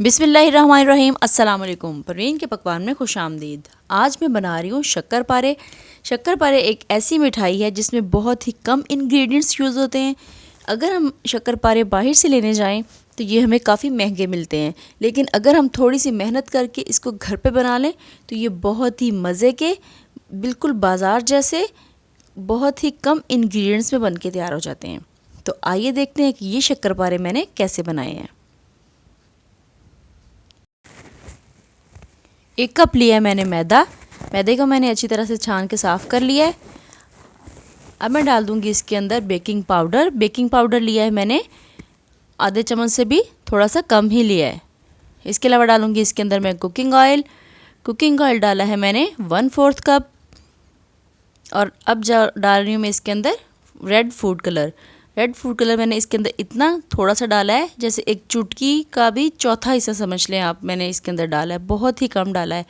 बिस्मिल्लाहिर्रहमानिर्रहीम। अस्सलाम वालेकुम। परवीन के पकवान में खुश आमदीद। आज मैं बना रही हूँ शक्करपारे। शक्करपारे एक ऐसी मिठाई है जिसमें बहुत ही कम इंग्रेडिएंट्स यूज़ होते हैं। अगर हम शक्करपारे बाहर से लेने जाएं तो ये हमें काफ़ी महंगे मिलते हैं, लेकिन अगर हम थोड़ी सी मेहनत करके इसको घर पे बना लें तो ये बहुत ही मज़े के, बिल्कुल बाज़ार जैसे, बहुत ही कम इंग्रेडिएंट्स में बन के तैयार हो जाते हैं। तो आइए देखते हैं कि ये शक्करपारे मैंने कैसे बनाए हैं। 1 कप लिया है मैंने मैदे को मैंने अच्छी तरह से छान के साफ़ कर लिया है। अब मैं डाल दूंगी इसके अंदर बेकिंग पाउडर लिया है मैंने आधे चम्मच से भी थोड़ा सा कम ही लिया है। इसके अलावा डालूंगी इसके अंदर मैं कुकिंग ऑयल डाला है मैंने 1/4 कप। और अब डाल रही हूँ मैं इसके अंदर रेड फूड कलर मैंने इसके अंदर इतना थोड़ा सा डाला है, जैसे एक चुटकी का भी चौथा हिस्सा समझ लें आप, मैंने इसके अंदर डाला है, बहुत ही कम डाला है।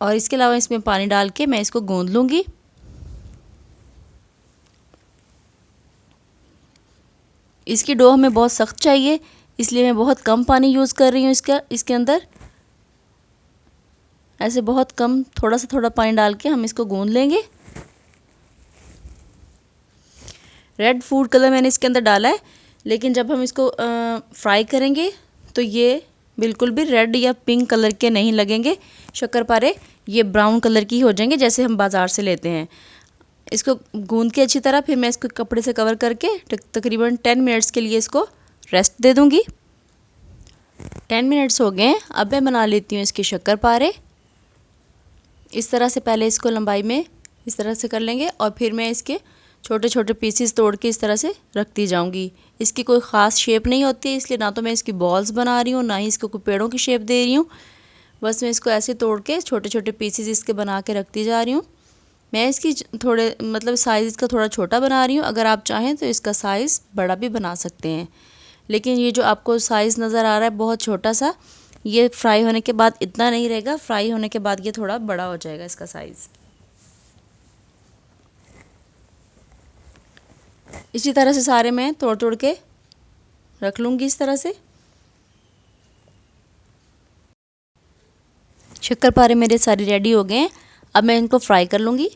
और इसके अलावा इसमें पानी डाल के मैं इसको गूंद लूँगी। इसकी डो हमें बहुत सख्त चाहिए, इसलिए मैं बहुत कम पानी यूज़ कर रही हूँ इसके अंदर। ऐसे बहुत कम, थोड़ा पानी डाल के हम इसको गूंद लेंगे। रेड फूड कलर मैंने इसके अंदर डाला है, लेकिन जब हम इसको फ्राई करेंगे तो ये बिल्कुल भी रेड या पिंक कलर के नहीं लगेंगे शक्करपारे, ये ब्राउन कलर की हो जाएंगे जैसे हम बाज़ार से लेते हैं। इसको गूंद के अच्छी तरह फिर मैं इसको कपड़े से कवर करके तकरीबन 10 मिनट्स के लिए इसको रेस्ट दे दूँगी। 10 मिनट्स हो गए हैं। अब मैं बना लेती हूँ इसके शक्करपारे। इस तरह से पहले इसको लंबाई में इस तरह से कर लेंगे और फिर मैं इसके छोटे छोटे पीसेस तोड़ के इस तरह से रखती जाऊंगी। इसकी कोई ख़ास शेप नहीं होती, इसलिए ना तो मैं इसकी बॉल्स बना रही हूँ, ना ही इसको कोई पेड़ों की शेप दे रही हूँ। बस मैं इसको ऐसे तोड़ के छोटे छोटे पीसेस इसके बना के रखती जा रही हूँ। मैं इसकी थोड़े साइज़ इसका थोड़ा छोटा बना रही हूँ। अगर आप चाहें तो इसका साइज़ बड़ा भी बना सकते हैं, लेकिन ये जो आपको साइज़ नज़र आ रहा है बहुत छोटा सा, ये फ्राई होने के बाद इतना नहीं रहेगा। फ्राई होने के बाद ये थोड़ा बड़ा हो जाएगा इसका साइज़। इसी तरह से सारे मैं तोड़ के रख लूँगी इस तरह से। शक्करपारे मेरे सारे रेडी हो गए हैं। अब मैं इनको फ्राई कर लूँगी।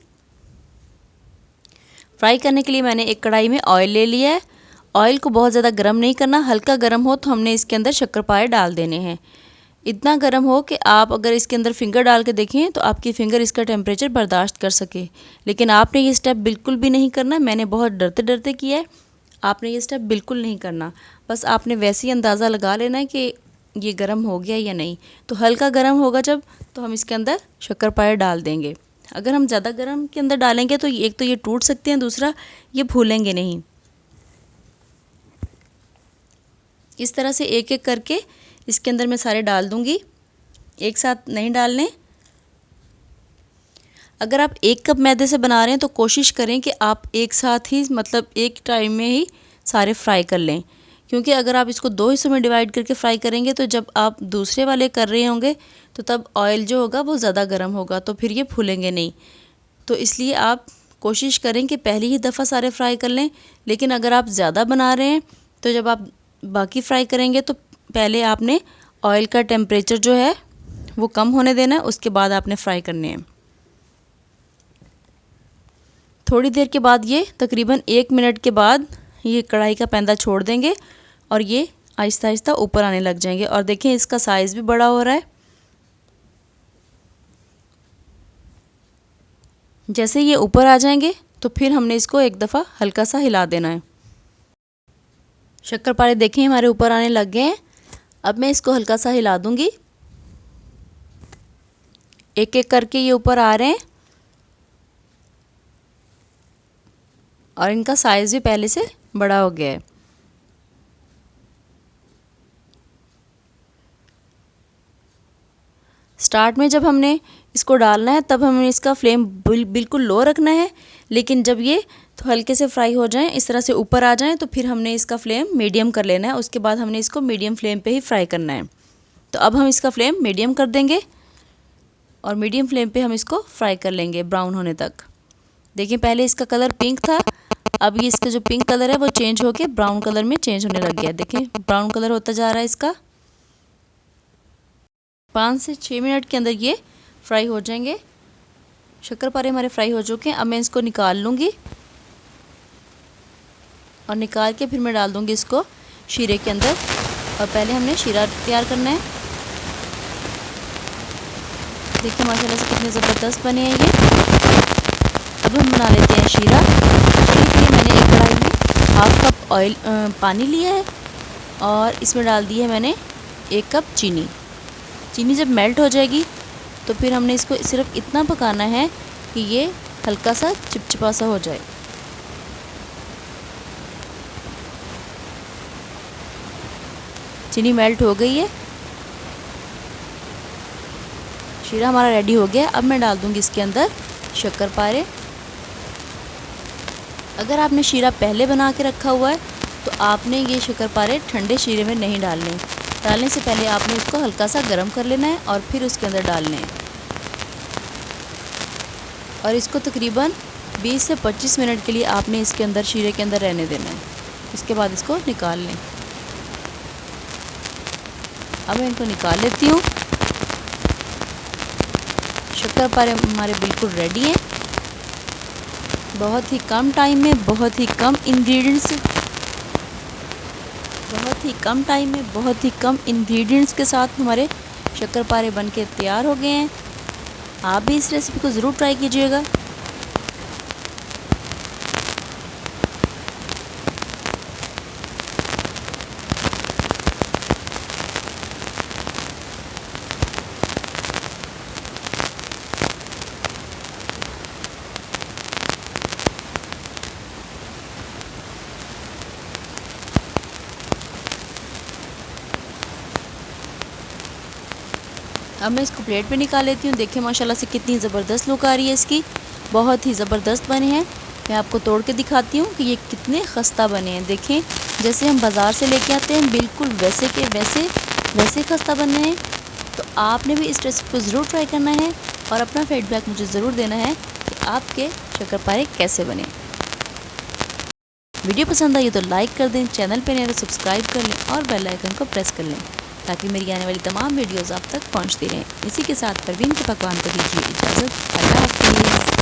फ्राई करने के लिए मैंने एक कढ़ाई में ऑयल ले लिया है। ऑयल को बहुत ज़्यादा गर्म नहीं करना, हल्का गर्म हो तो हमने इसके अंदर शक्करपारे डाल देने हैं। इतना गर्म हो कि आप अगर इसके अंदर फिंगर डाल के देखें तो आपकी फ़िंगर इसका टेम्परेचर बर्दाश्त कर सके। लेकिन आपने ये स्टेप बिल्कुल भी नहीं करना। मैंने बहुत डरते डरते किया है, आपने ये स्टेप बिल्कुल नहीं करना। बस आपने वैसे ही अंदाज़ा लगा लेना है कि ये गर्म हो गया या नहीं। तो हल्का गर्म होगा जब, तो हम इसके अंदर शक्करपारे डाल देंगे। अगर हम ज़्यादा गर्म के अंदर डालेंगे तो एक तो ये टूट सकते हैं, दूसरा ये फूलेंगे नहीं। इस तरह से एक एक करके इसके अंदर मैं सारे डाल दूंगी, एक साथ नहीं डालने। अगर आप 1 कप मैदे से बना रहे हैं तो कोशिश करें कि आप एक साथ ही, एक टाइम में ही सारे फ्राई कर लें, क्योंकि अगर आप इसको 2 हिस्सों में डिवाइड करके फ्राई करेंगे तो जब आप दूसरे वाले कर रहे होंगे तो तब ऑयल जो होगा वो ज़्यादा गर्म होगा, तो फिर ये फूलेंगे नहीं। तो इसलिए आप कोशिश करें कि पहली ही दफ़ा सारे फ्राई कर लें। लेकिन अगर आप ज़्यादा बना रहे हैं तो जब आप बाकी फ्राई करेंगे तो पहले आपने ऑयल का टेम्परेचर जो है वो कम होने देना है, उसके बाद आपने फ्राई करने हैं। थोड़ी देर के बाद ये तकरीबन 1 मिनट के बाद ये कढ़ाई का पैंदा छोड़ देंगे और ये आहिस्ता आहिस्ता ऊपर आने लग जाएंगे। और देखें इसका साइज़ भी बड़ा हो रहा है। जैसे ये ऊपर आ जाएंगे तो फिर हमने इसको एक दफ़ा हल्का सा हिला देना है। शक्करपारे देखें हमारे ऊपर आने लग गए हैं। अब मैं इसको हल्का सा हिला दूंगी। एक एक करके ये ऊपर आ रहे हैं और इनका साइज़ भी पहले से बड़ा हो गया है। स्टार्ट में जब हमने इसको डालना है तब हमें इसका फ्लेम बिल्कुल लो रखना है, लेकिन जब ये तो हल्के से फ्राई हो जाएं, इस तरह से ऊपर आ जाएं, तो फिर हमने इसका फ्लेम मीडियम कर लेना है। उसके बाद हमने इसको मीडियम फ्लेम पे ही फ्राई करना है। तो अब हम इसका फ्लेम मीडियम कर देंगे और मीडियम फ्लेम पे हम इसको फ्राई कर लेंगे ब्राउन होने तक। देखिए पहले इसका कलर पिंक था, अब ये इसका जो पिंक कलर है वो चेंज होके ब्राउन कलर में चेंज होने लग गया। देखें ब्राउन कलर होता जा रहा है इसका। 5 से 6 मिनट के अंदर ये फ्राई हो जाएंगे। शक्करपारे हमारे फ्राई हो चुके हैं। अब मैं इसको निकाल लूँगी और निकाल के फिर मैं डाल दूँगी इसको शीरे के अंदर। और पहले हमने शीरा तैयार करना है। देखिए माशाल्लाह से कितने ज़बरदस्त बने हैं ये। अब हम बना लेते हैं शीरा। शीरे के लिए मैंने एक कढ़ाई में 1/2 कप ऑयल पानी लिया है और इसमें डाल दी है मैंने 1 कप चीनी। चीनी जब मेल्ट हो जाएगी तो फिर हमने इसको सिर्फ इतना पकाना है कि ये हल्का सा चिपचिपा सा हो जाए। चीनी मेल्ट हो गई है, शीरा हमारा रेडी हो गया। अब मैं डाल दूंगी इसके अंदर शक्करपारे। अगर आपने शीरा पहले बना के रखा हुआ है तो आपने ये शक्करपारे ठंडे शीरे में नहीं डालने। डालने से पहले आपने इसको हल्का सा गर्म कर लेना है और फिर उसके अंदर डालने हैं। और इसको तकरीबन 20 से 25 मिनट के लिए आपने इसके अंदर शीरे के अंदर रहने देना है। इसके बाद इसको निकाल लें। अब मैं इनको निकाल लेती हूँ। शक्करपारे हमारे बिल्कुल रेडी हैं। बहुत ही कम टाइम में, बहुत ही कम इंग्रेडिएंट्स के साथ हमारे शक्करपारे बनके तैयार हो गए हैं। आप भी इस रेसिपी को ज़रूर ट्राई कीजिएगा। अब मैं इसको प्लेट पे निकाल लेती हूँ। देखिए माशाल्लाह से कितनी ज़बरदस्त लुक आ रही है इसकी। बहुत ही ज़बरदस्त बने हैं। मैं आपको तोड़ के दिखाती हूँ कि ये कितने खस्ता बने हैं। देखें जैसे हम बाज़ार से लेके आते हैं बिल्कुल वैसे के वैसे खस्ता बने हैं। तो आपने भी इस रेसिपी को ज़रूर ट्राई करना है और अपना फीडबैक मुझे ज़रूर देना है कि आपके शक्करपारे कैसे बने। वीडियो पसंद आई तो लाइक कर दें, चैनल पे नए तो सब्सक्राइब कर लें और बेल आइकन को प्रेस कर लें ताकि मेरी आने वाली तमाम वीडियोस आप तक पहुंचती रहें। इसी के साथ परवीन के पकवान को दीजिए इजाज़त। अल्लाह हाफ़िज़।